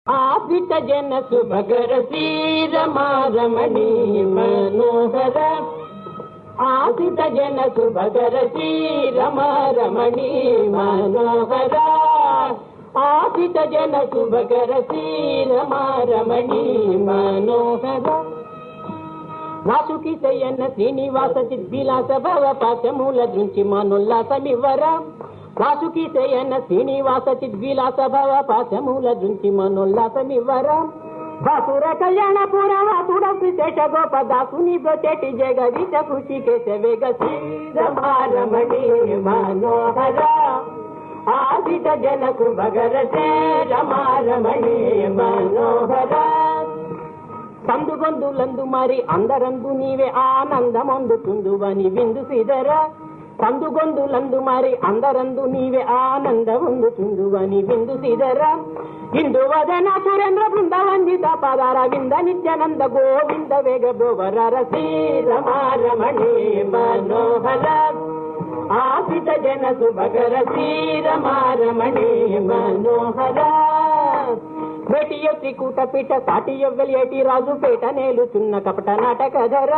ఆశ్రిత జన శుభకర శ్రీరమారమణి మనోహర ఆశ్రిత జన శుభకర శ్రీరమారమణి మనోహర ఆశ్రిత జన శుభకర శ్రీరమారమణి మనోహర వాసుకి శయన శ్రీనివాస చిద్విలాస భవ పాశమూల దృంచి మనోల్లాసమివ్వర వాసుకి శయన శ్రీనివాస చిద్విలాస భవ పాశమూల దృంచి మనోల్లాసమివ్వర వాసుర కళ్యాణపుర వాసుడ విశేష గోపదాసుని బ్రచెటి జగదీశ కృషి కేశవేగ శ్రీరమారమణి మనోహర ఆదిత జనకు భగరతే రమారమణి మనోహర సందుగొందులందు మరి అందరందు నీవే ఆనందమొందుతుందువని విందు సిదర సందుగొందులందు మరి అందరందు నీవే ఆనందమొందుతుందువని విందు సిదర ఇందువదన సురేంద్ర బృందవందిత పదార వింద నిత్యానంద గోవింద వేగ గోవర శ్రీరమారమణి మనోహర ఆశ్రిత జన శుభకర శ్రీరమారమణి మనోహర ಬೇಟಿಯ ತ್ರಿಕೂಟ ಪೀಠ ಸಾಟಿಯ ವೆಲಿಯಟಿ ರಾಜು ಪೇಟ ನೇಲುಚುನ್ನ ಕಪಟ ನಾಟಕಧರ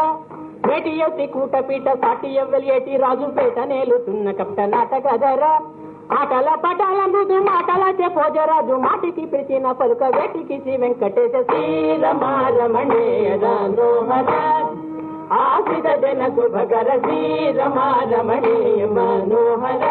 ಬೇಟಿಯ ತ್ರಿಕೂಟ ಪೀಠ ಸಾಟಿಯ ವೆಲಿಯಟಿ ರಾಜು ಪೇಟ ನೇಲುಚುನ್ನ ಕಪಟ నాటకధర ఆటల పటాల మృదు మాటల చెప్పోజరాజు మాటికి ప్రీతిన పలుక వేటికి శ్రీ వెంకటేశ శ్రీరమారమణి మనోహర ఆశ్రిత జన శుభకర శ్రీరమారమణి మనోహర